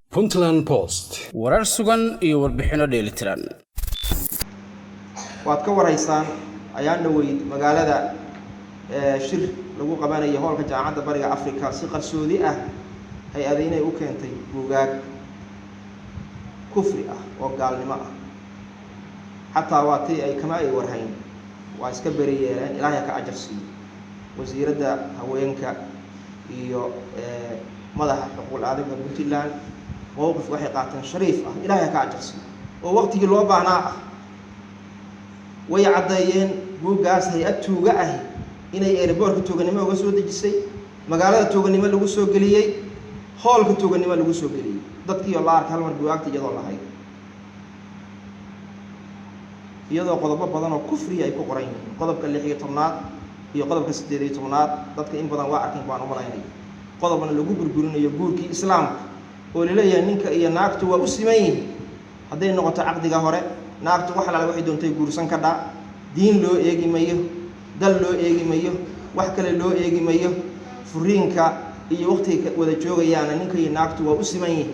Puntland Post. warar sugan iyo warbixino dheelitiran. waad ka waraysaan ayaan dhaweyd magaalada shir lagu qabanayo hoolka jaamacadda bariga Afrika si qarsoodi ah hay-ad inay u keentay buugaag kufri ah oo gaalnimo ah xataa waatay ay kama ay warhayn waa iska bariyeereen ilaahay ka ajarsiiyo wasiiradda haweenka iyo madaxa xuquuqul aadamka Puntland موقف waxay qaateen shariif ah ilaahay ka ajarsiiyo oo waqtigii loo baahnaa ah way cadeeyeen buugaas hay-ad tuuga ah inay airport tuuganimo uga soo dejisay magaalada tuuganimo lagu soo galiyay hoolka tuuganimo lagu soo galiyay dadkii oo la arkay hal mar buugaagta iyadoo la hayo iyadoo qodobo badan oo kufri ay ku qoran yihiin qodobka 16aad iyo qodobka 18aad dadka in badan waa arkin baan u malaynay qodobna lagu burburinayo guurkii islaamka oo leeyahay ninka iyo naagtu waa u siman yihiin haday noqoto aqdiga hore naagtu wax la waxay doontay guursan ka dhaa diin loo eegi mayo dal loo eegi mayo wax kale loo eegi mayo furiinka iyo waqtiga wada joogayaan ninka iyo naagtu waa u siman yihiin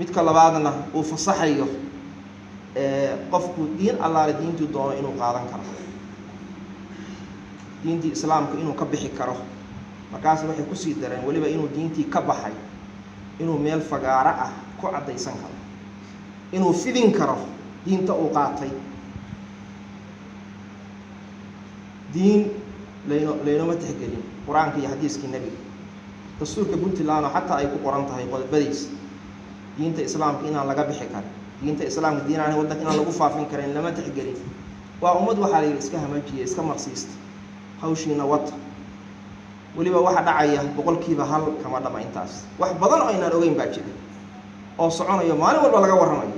midka labaadna uu fasaxayo qofku diin Allah diintu doono inuu qaadan karo diintii islaamka inuu ka bixi karo markaas waxay ku sii dareen waliba inuu diintii ka baxay inuu meel fagaara ah ku cadaysan karo inuu fidin karo diinta uu qaatay diin leeyno ma tixgelin quraanka iyo hadiiskii nabiga dastuurka Puntland xataa ay ku qoran tahay qodobadiis diinta islaamka inaan laga bixi karin diinta islaamka diinaan wadanka inaan lagu faafin karin lama tixgelin waa ummad waxa la iska hamajiye iska marsiista hawshiina wata waliba waxa dhacaya boqolkiiba hal kama dhama intaas wax badan oo inaan ogeyn baa jira oo soconayo maalin walba laga warramayo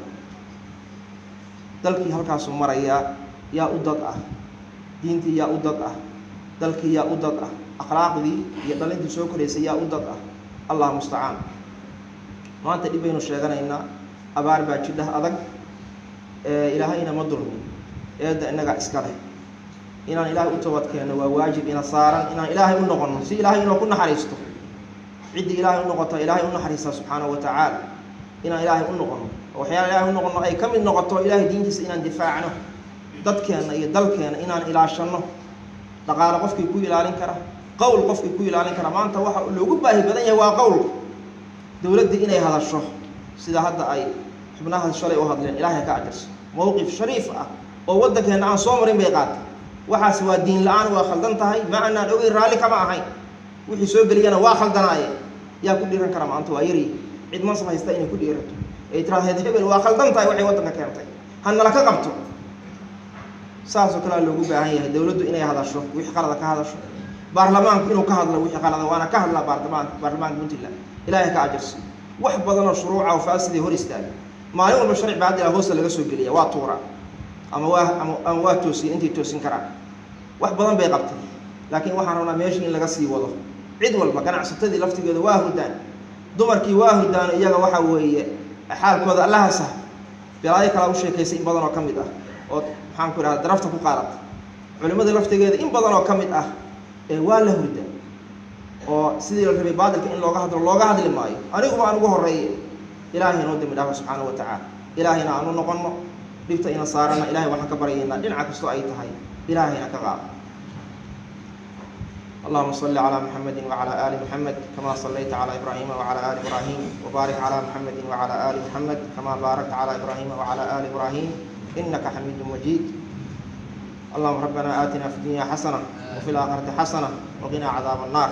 dalkii halkaas uu maraya yaa u dad ah diintii yaa u dad ah dalkii yaa u dad ah akhlaaqdii iyo dhalintii soo koreysay yaa u dad ah allah musta'aan maanta dhibaynu sheeganaynaa abaar baa jidha adag ilaahayna ma dulmin eeda inaga iska leh inaan ilaahay u toobadkeeno waa waajib ina saaran inaan ilaahay u noqono si ilaahay inoo ku naxariisto cidi ilaahay u noqoto ilaahay u naxariista subhanahu wa ta'ala inaan ilaahay u noqono oo waxyaalaha ilaahay u noqono ay kamid noqoto ilaahay diintiisa inaan difaacno dadkeena iyo dalkeena inaan ilaashano dhaqaale qofkii ku ilaalin kara qowl qofkii ku ilaalin kara maanta waxa loogu baahi badan yahay waa qowl dawladda inay hadasho sida hadda ay xubnaha shalay u hadleen ilaahay ka ajarso mowqif shariif ah oo wadankeena aan soo marin bay qaatay waxaas waa diin la'aan waa khaldan tahay ma aanan ogeyn raali kama ahayn wixii soo galiyana waa khaldanaaye yaa ku dhiiran kara maanta waa yari cid ma samaysta inay ku dhiirato ay tiraahdo hebel waa khaldan tahay waxay wadanka keentay hanna la ka qabto saasoo kale loogu baahan yahay dawladdu inay hadasho wixii qalad ka hadasho baarlamaanku inuu ka hadlo wixii qalad waana ka hadla baarlamaanka Puntland ilaahay ka ajarsi wax badan oo shuruuca oo faasidii hor istaagay maalin walba sharci baad ilaa hoosta laga soo geliya waa tuura ama waa toosin intii toosin karaan wax badan bay qabtay laakiin waxaan rabnaa meeshii in laga sii wado cid walba ganacsatadii laftigeeda waa hurdaan dumarkii waa hurdaan iyaga waxa weeye xaalkooda Allah sah bilaaday kala u sheekaysay in badan oo kamid ah oo maxaan ku raad darafta ku qaadatay culimada laftigeeda in badan oo kamid ah waa la hurdaan oo sidii la rabay baadilka in looga hadli maayo anigu waan ugu horeeyay ilaahay noo dimi dhaaf subhanahu wa ta'ala ilaahayna aanu noqono dhibta ina saarana ilaahay waxaan ka baryaynaa dhinaca kasto ay tahay ilaahayna ka qaad اللهم صل على محمد وعلى آل محمد كما صليت على إبراهيم وعلى آل إبراهيم وبارك على محمد وعلى آل محمد كما باركت على إبراهيم وعلى آل إبراهيم إنك حميد مجيد اللهم ربنا آتنا في الدنيا حسنة وفي الآخرة حسنة وقنا عذاب النار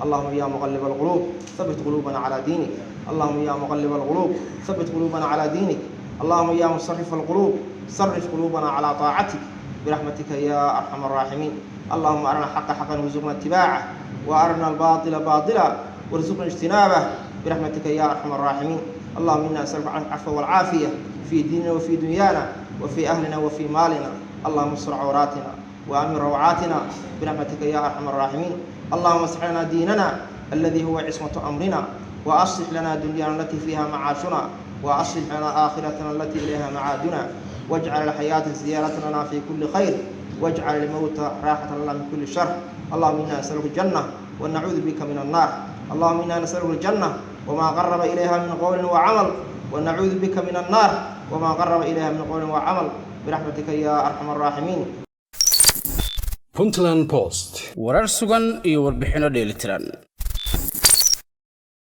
اللهم يا مقلب القلوب ثبت قلوبنا على دينك اللهم يا مقلب القلوب ثبت قلوبنا على دينك اللهم يا مصرف القلوب صرف قلوبنا على طاعتك برحمتك يا أرحم الراحمين اللهم أرنا الحق حقا وارزقنا اتباعه وأرنا الباطل باطلا وارزقنا اجتنابه برحمتك يا أرحم الراحمين اللهم إنا نسألك العفو والعافية في ديننا وفي دنيانا وفي أهلنا وفي مالنا اللهم استر عوراتنا وأمن روعاتنا برحمتك يا أرحم الراحمين اللهم اصلح لنا ديننا الذي هو عصمة أمرنا وأصلح لنا دنيانا التي فيها معاشنا وأصلح لنا آخرتنا التي إليها معادنا واجعل الحياة زيارة لنا في كل خير واجعل الموت راحة لنا من كل شر اللهم إنا نسألك الجنة ونعوذ بك من النار اللهم إنا نسألك الجنة وما قرب إليها من قول وعمل ونعوذ بك من النار وما قرب إليها من قول وعمل برحمتك يا أرحم الراحمين. Puntland Post. warar sugan iyo warbixino dheelitiran.